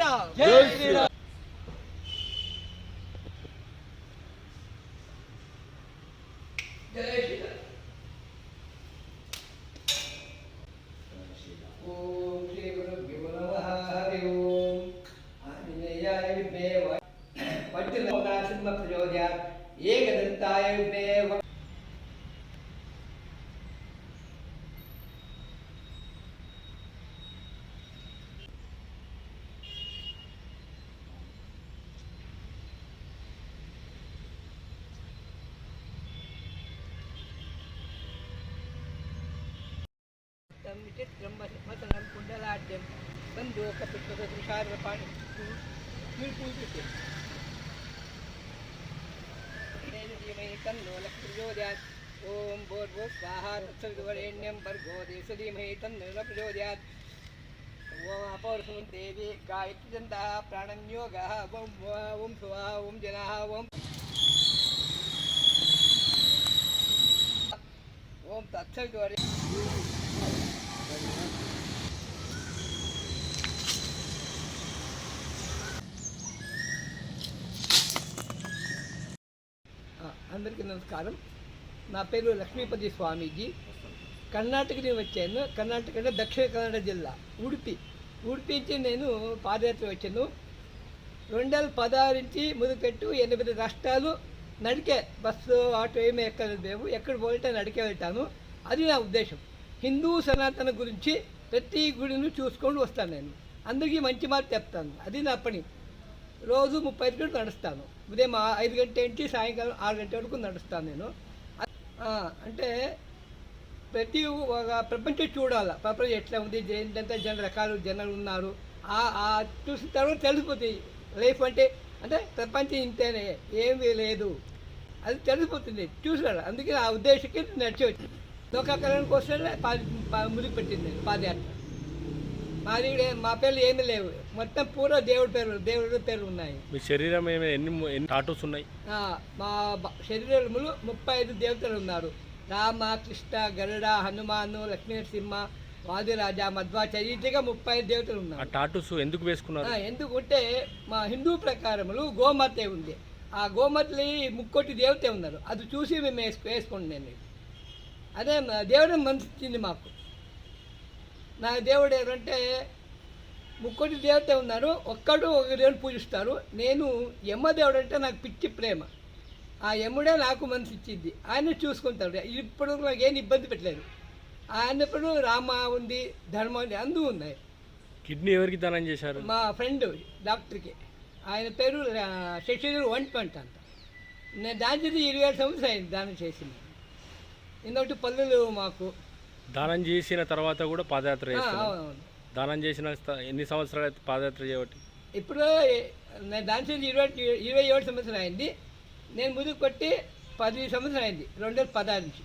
శ్రీరామ్. జై శ్రీరామ్. జై శ్రీరామ్. ఓం శ్రీ గురుభ్యో నమః. హరి ఓం. ఆంజనేయాయ విద్మహే వజ్రనఖ ప్రచోదయాత్. ఏకదంతాయ విద్మహే విచిత్రం కుండలాడ్యం బంధోకపిత్తుషారపాణి పూజితే తన్నో లక్ష్మీర్జోదయాత్. ఓం భూర్భువ స్వాహా తత్సవితుర్వరేణ్యం భర్గో దేవస్య ధీమహి తన్నో ప్రచోదయాత్. ఓం అపౌరుషం దేవి గాయత్రీ ఛందః ప్రాణన్యోగః. ఓం స్వాహా ఓం జనః ఓం ఓం తత్సవితుర్వరేణ్యం. అందరికీ నమస్కారం. నా పేరు లక్ష్మీపతి స్వామీజీ. కర్ణాటక నుంచి వచ్చాను. కర్ణాటక అంటే దక్షిణ కన్నడ జిల్లా ఉడిపి నుంచి నేను పాదయాత్ర వచ్చాను. 2016 నుంచి మొదలుపెట్టు 8 రాష్ట్రాలు నడికే, బస్సు ఆటో ఏమీ ఎక్కలేదు. మేము ఎక్కడ పోతే నడికే వెళ్తాను. అది నా ఉద్దేశం. హిందూ సనాతన గురించి ప్రతి గుడిని చూసుకొని వస్తాను. నేను అందరికీ మంచి మాట చెప్తాను. అది నా పని. రోజు 35 కిలోమీటర్లు నడుస్తాను. ఉదయం 5 గంటల నుంచి సాయంకాలం 6 గంటల వరకు నడుస్తాను నేను. అంటే ప్రతి ప్రపంచం చూడాలి. ప్రపంచం ఎట్లా ఉంది, ఏంటంటే రకాలు జనాలు ఉన్నారు. చూసిన తర్వాత తెలిసిపోతుంది లైఫ్ అంటే ప్రపంచం ఇంతేనే, ఏమీ లేదు, అది తెలిసిపోతుంది చూసాడు. అందుకే ఆ ఉద్దేశంకి నడిచి వచ్చింది. లోకాకరణకు వస్తే మురికి పెట్టింది పాదయాత్ర. మా పేర్లు ఏమీ లేవు, మొత్తం పూరా దేవుడి పేర్లు ఉన్నాయి. మీ శరీరం ఎన్ని టాటూస్ ఉన్నాయి? మా శరీరములు 35 దేవతలు ఉన్నారు. రామ, కృష్ణ, గరుడ, హనుమాను, లక్ష్మీనరసింహ, వాదిరాజ, మధ్వాచార్య, ఇట్లా 35 దేవతలు ఉన్నారు. టాటూస్ ఎందుకు వేసుకున్నారు? ఎందుకంటే మా హిందూ ప్రకారములు గోమాతే ఉంది. ఆ గోమాతలు 30 దేవతే ఉన్నారు. అది చూసి మేము వేసుకోండి. నేను అదే దేవుడు మనసు ఇచ్చింది మాకు. నా దేవుడు ఎవరంటే 30 దేవత ఉన్నారు. ఒక్కడు ఒక దేవుడు పూజిస్తారు. నేను యమ్మదేవుడు అంటే నాకు పిచ్చి ప్రేమ. ఆ యమ్ముడే నాకు మనసు ఇచ్చింది. ఆయన చూసుకుంటాడు. ఇప్పుడు నాకు ఏం ఇబ్బంది పెట్టలేదు. ఆయన ఇప్పుడు రామ ఉంది, ధర్మం ఉంది, అందు ఉన్నాయి. కిడ్నీ ఎవరికి దానం చేశారు? మా ఫ్రెండ్ డాక్టర్కి. ఆయన పేరు శశిధర్ 1 అంట. నేను దాని చేసి 27 సంవత్సరాలు అయింది దానం చేసింది. ఇంకొకటి పల్లెలు మాకు. దానం చేసిన తర్వాత కూడా పాదయాత్ర చేస్తాను. దానం చేసిన ఎన్ని సంవత్సరాలు పాదయాత్ర చేయబట్టి? ఇప్పుడు నేను దాని చేసి 27 సంవత్సరాలు అయింది. నేను ముందుకు కొట్టి 10 సంవత్సరాలు అయింది 2016 నుంచి.